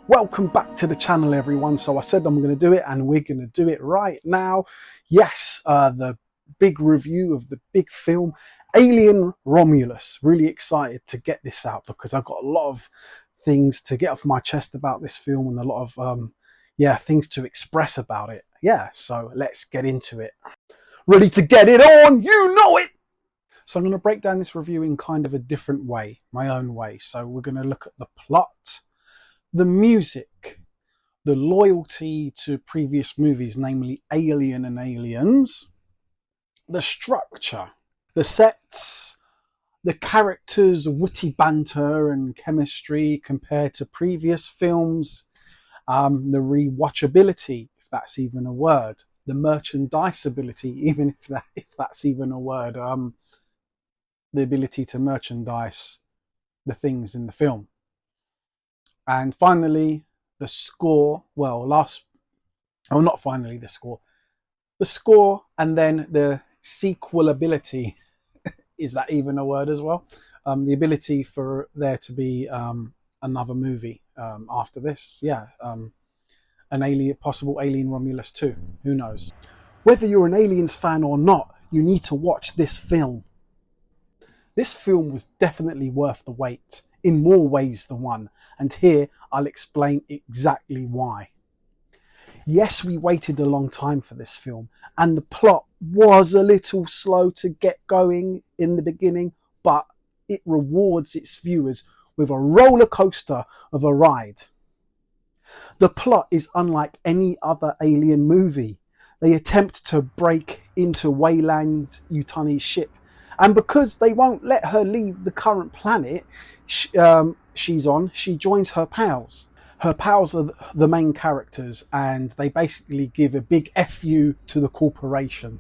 Welcome back to the channel, everyone. So I said I'm going to do it, and we're going to do it right now. Yes, the big review of the big film Alien Romulus. Really excited to get this out because I've got a lot of things to get off my chest about this film and a lot of things to express about it. Yeah, so let's get into it. Ready to get it on? You know it! So I'm going to break down this review in kind of a different way, my own way. So we're going to look at the plot, the music, the loyalty to previous movies, namely Alien and Aliens, the structure, the sets, the characters' witty banter and chemistry compared to previous films, the rewatchability, if that's even a word, the merchandisability, even if that's even a word, the ability to merchandise the things in the film. And finally, the score. Not finally the score. The score, and then the sequelability. Is that even a word as well? The ability for there to be another movie after this. Yeah, possible Alien Romulus 2. Who knows? Whether you're an Aliens fan or not, you need to watch this film. This film was definitely worth the wait, in more ways than one, and here I'll explain exactly why. Yes, we waited a long time for this film, and the plot was a little slow to get going in the beginning, but it rewards its viewers with a roller coaster of a ride. The plot is unlike any other Alien movie. They attempt to break into Weyland Yutani's ship, and because they won't let her leave the current planet she's on, she joins her pals. Her pals are the main characters, and they basically give a big FU to the corporation.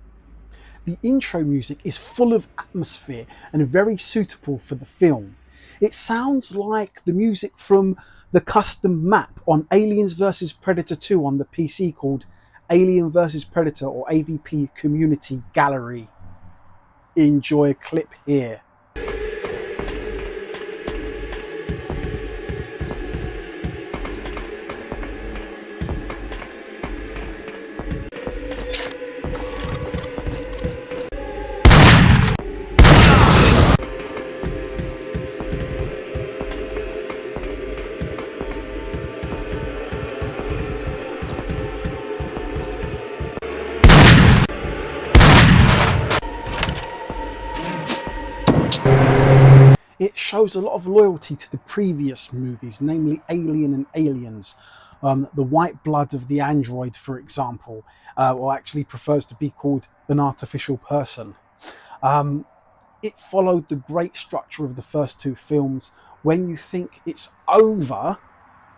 The intro music is full of atmosphere and very suitable for the film. It sounds like the music from the custom map on Aliens vs Predator 2 on the PC called Alien vs Predator or AVP Community Gallery. Enjoy a clip here. It shows a lot of loyalty to the previous movies, namely Alien and Aliens. The white blood of the android, for example, or actually prefers to be called an artificial person. It followed the great structure of the first two films. When you think it's over,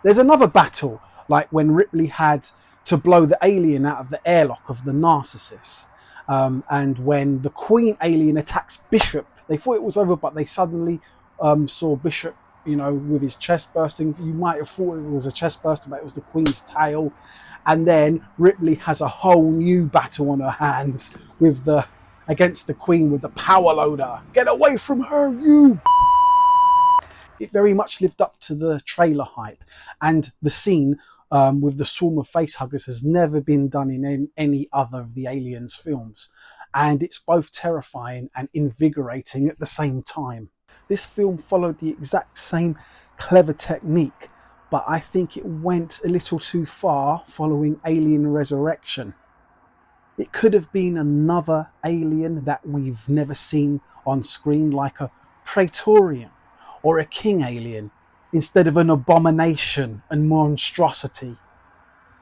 there's another battle, like when Ripley had to blow the alien out of the airlock of the Narcissus. And when the Queen alien attacks Bishop, they thought it was over, but they suddenly saw Bishop, with his chest bursting. You might have thought it was a chest burster, but it was the Queen's tail. And then Ripley has a whole new battle on her hands against the Queen with the power loader. Get away from her, you! It very much lived up to the trailer hype, and the scene with the swarm of facehuggers has never been done in any other of the Aliens films, and it's both terrifying and invigorating at the same time. This film followed the exact same clever technique, but I think it went a little too far following Alien Resurrection. It could have been another alien that we've never seen on screen, like a Praetorian or a King alien, instead of an abomination and monstrosity.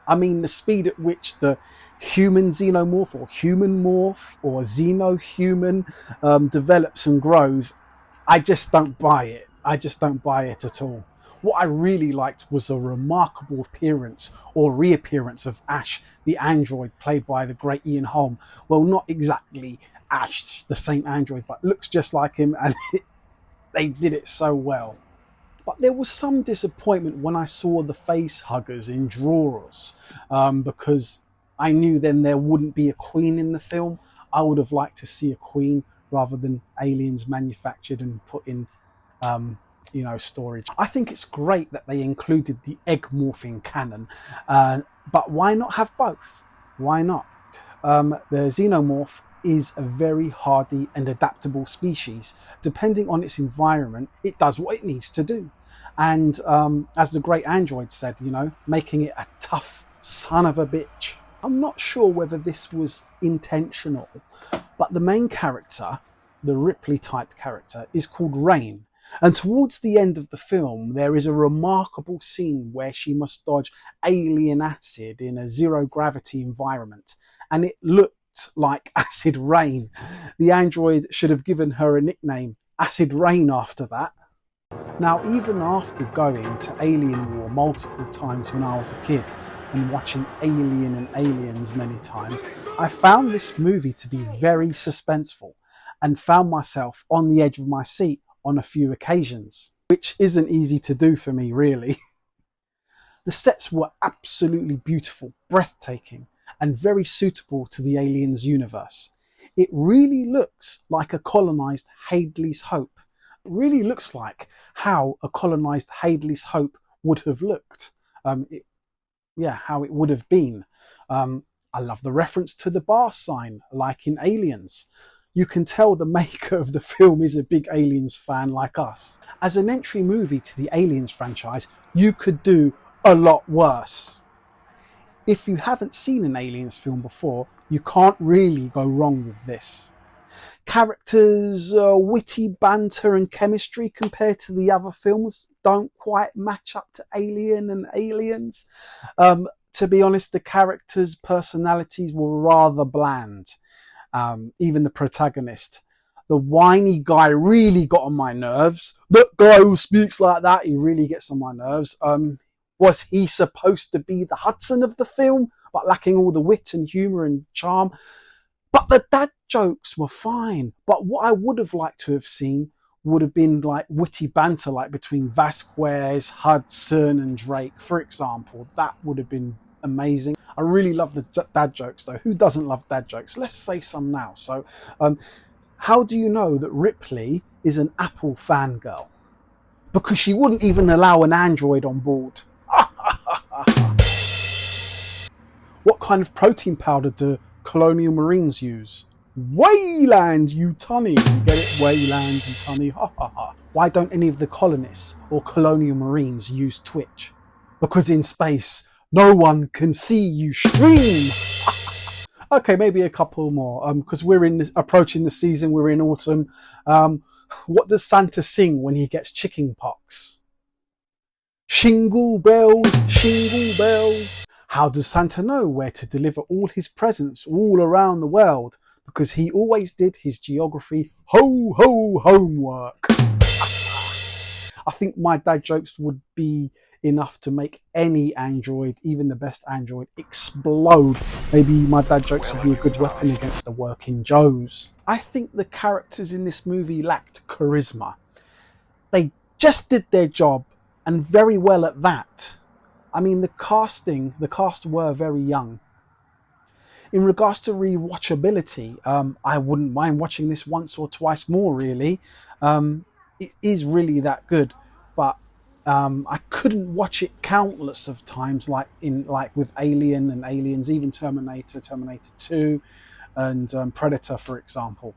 I mean, the speed at which the human xenomorph or human morph or xeno-human develops and grows, I just don't buy it. I just don't buy it at all. What I really liked was a remarkable appearance or reappearance of Ash, the android, played by the great Ian Holm. Well, not exactly Ash, the same android, but looks just like him, and they did it so well. But there was some disappointment when I saw the face huggers in drawers, because I knew then there wouldn't be a Queen in the film. I would have liked to see a Queen rather than aliens manufactured and put in storage. I think it's great that they included the egg morphing canon, but why not have both? Why not? The xenomorph is a very hardy and adaptable species. Depending on its environment, it does what it needs to do. And as the great android said, making it a tough son of a bitch. I'm not sure whether this was intentional, but the main character, the Ripley type character, is called Rain. And towards the end of the film, there is a remarkable scene where she must dodge alien acid in a zero gravity environment. And it looked like acid rain. The android should have given her a nickname, Acid Rain, after that. Now, even after going to Alien War multiple times when I was a kid and watching Alien and Aliens many times, I found this movie to be very suspenseful and found myself on the edge of my seat on a few occasions, which isn't easy to do for me, really. The sets were absolutely beautiful, breathtaking, and very suitable to the Aliens universe. It really looks like a colonized Hadley's Hope. It really looks like how a colonized Hadley's Hope would have looked. How it would have been. I love the reference to the bar sign, like in Aliens. You can tell the maker of the film is a big Aliens fan like us. As an entry movie to the Aliens franchise, you could do a lot worse. If you haven't seen an Aliens film before, you can't really go wrong with this. Characters, witty banter and chemistry compared to the other films don't quite match up to Alien and Aliens. To be honest, the characters' personalities were rather bland. Even the protagonist, the whiny guy, really got on my nerves. That guy who speaks like that, he really gets on my nerves. Was he supposed to be the Hudson of the film, but lacking all the wit and humour and charm? But the dad jokes were fine. But what I would have liked to have seen would have been like witty banter, like between Vasquez, Hudson and Drake, for example. That would have been amazing. I really love the dad jokes though. Who doesn't love dad jokes? Let's say some now. So, how do you know that Ripley is an Apple fangirl? Because she wouldn't even allow an android on board. What kind of protein powder do colonial marines use? Wayland Yutani. You get it? Wayland Yutani. Ha ha ha. Why don't any of the colonists or colonial marines use Twitch? Because in space, no one can see you stream. Okay, maybe a couple more. Because we're approaching the season. We're in autumn. What does Santa sing when he gets chicken pox? Shingle bells, shingle bells. How does Santa know where to deliver all his presents all around the world? Because he always did his geography ho homework. I think my dad jokes would be enough to make any android, even the best android, explode. Maybe my dad jokes would be a good weapon against the working Joes. I think the characters in this movie lacked charisma. They just did their job, and very well at that. I mean, the cast were very young. In regards to rewatchability, I wouldn't mind watching this once or twice more, really. It is really that good, but I couldn't watch it countless of times, like with Alien and Aliens, even Terminator 2, and Predator, for example.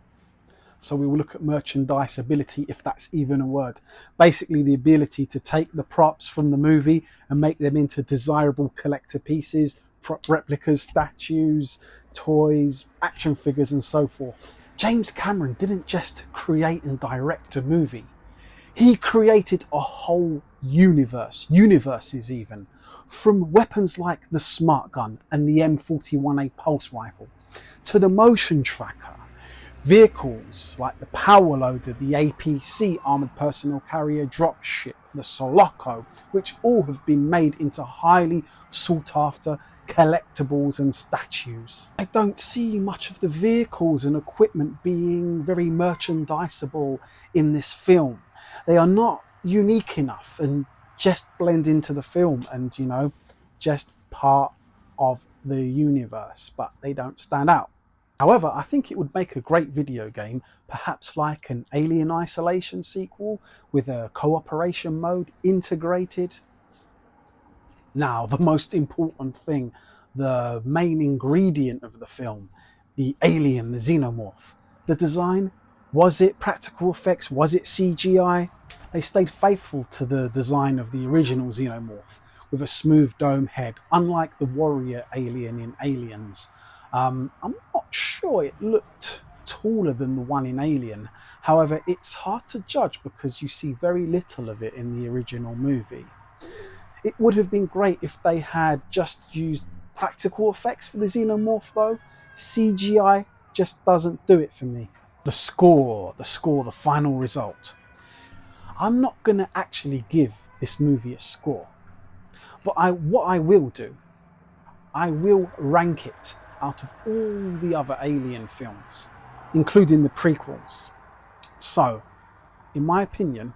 So we will look at merchandisability, if that's even a word. Basically, the ability to take the props from the movie and make them into desirable collector pieces, prop replicas, statues, toys, action figures, and so forth. James Cameron didn't just create and direct a movie. He created a whole universes even, from weapons like the smart gun and the M41A pulse rifle, to the motion tracker, vehicles like the power loader, the APC armoured personnel carrier dropship, the Sulaco, which all have been made into highly sought after collectibles and statues. I don't see much of the vehicles and equipment being very merchandisable in this film. They are not unique enough and just blend into the film and, just part of the universe, but they don't stand out. However, I think it would make a great video game, perhaps like an Alien Isolation sequel with a cooperation mode integrated. Now, the most important thing, the main ingredient of the film, the alien, the xenomorph. The design, was it practical effects? Was it CGI? They stayed faithful to the design of the original xenomorph with a smooth dome head, unlike the warrior alien in Aliens. I'm not sure it looked taller than the one in Alien. However, it's hard to judge because you see very little of it in the original movie. It would have been great if they had just used practical effects for the xenomorph though. CGI just doesn't do it for me. The score, the final result. I'm not going to actually give this movie a score. But what I will do, I will rank it out of all the other Alien films, including the prequels. So, in my opinion,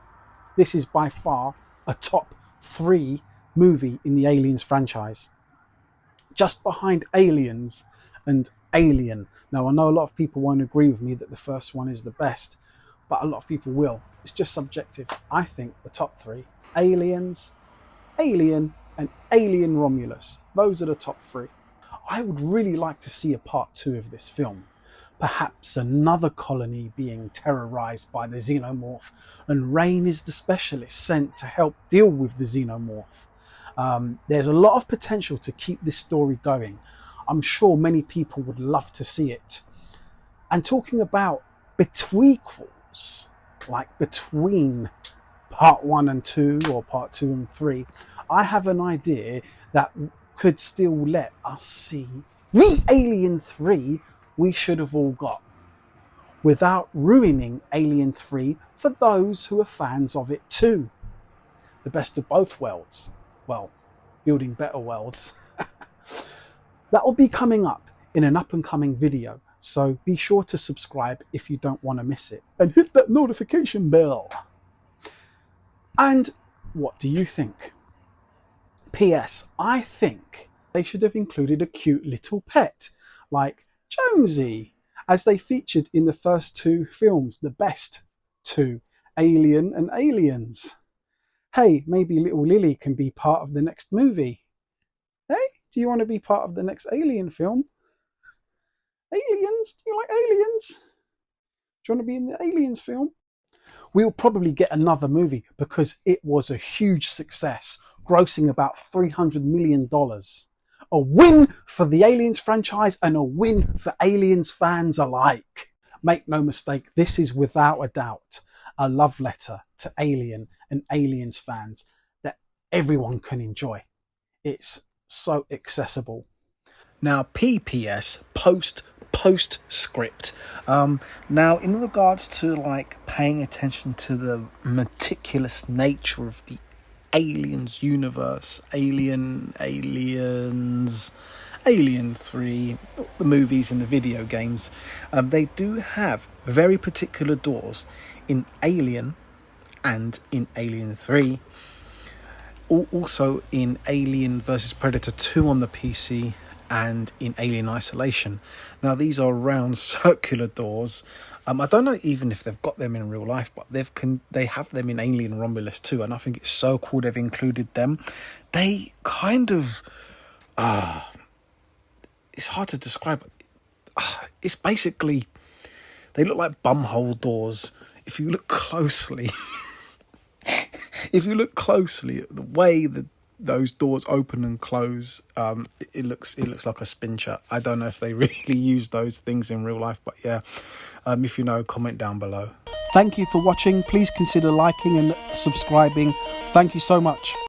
this is by far a top 3 movie in the Aliens franchise. Just behind Aliens and Alien. Now, I know a lot of people won't agree with me that the first one is the best, but a lot of people will. It's just subjective. I think the top 3, Aliens, Alien, and Alien Romulus. Those are the top 3. I would really like to see a part 2 of this film. Perhaps another colony being terrorized by the xenomorph, and Rain is the specialist sent to help deal with the xenomorph. There's a lot of potential to keep this story going. I'm sure many people would love to see it. And talking about betwequels, like between part 1 and 2 or part 2 and 3, I have an idea that could still let us see the Alien 3 we should have all got, without ruining Alien 3 for those who are fans of it too. The best of both worlds. Well, building better worlds. That will be coming up in an up and coming video, so be sure to subscribe if you don't want to miss it, and hit that notification bell. And what do you think? P.S. I think they should have included a cute little pet like Jonesy, as they featured in the first 2 films, the best 2, Alien and Aliens. Hey, maybe little Lily can be part of the next movie. Hey, do you want to be part of the next Alien film? Aliens? Do you like aliens? Do you want to be in the Aliens film? We'll probably get another movie because it was a huge success, grossing about $300 million. A win for the Aliens franchise and a win for Aliens fans alike. Make no mistake, this is without a doubt a love letter to Alien and Aliens fans that everyone can enjoy. It's so accessible. Now, PPS, postscript. Now, in regards to like paying attention to the meticulous nature of the Aliens universe, Aliens, Alien 3, the movies and the video games, they do have very particular doors in Alien and in Alien 3. Also in Alien vs Predator 2 on the PC and in Alien Isolation. Now these are round circular doors. I don't know even if they've got them in real life, but they have them in Alien Romulus too, and I think it's so cool they've included them. They kind of it's hard to describe. It's basically, they look like bumhole doors. If you look closely, at the way that those doors open and close, it looks like a spin shut. I don't know if they really use those things in real life, but yeah, if you know, comment down below. Thank you for watching. Please consider liking and subscribing. Thank you so much.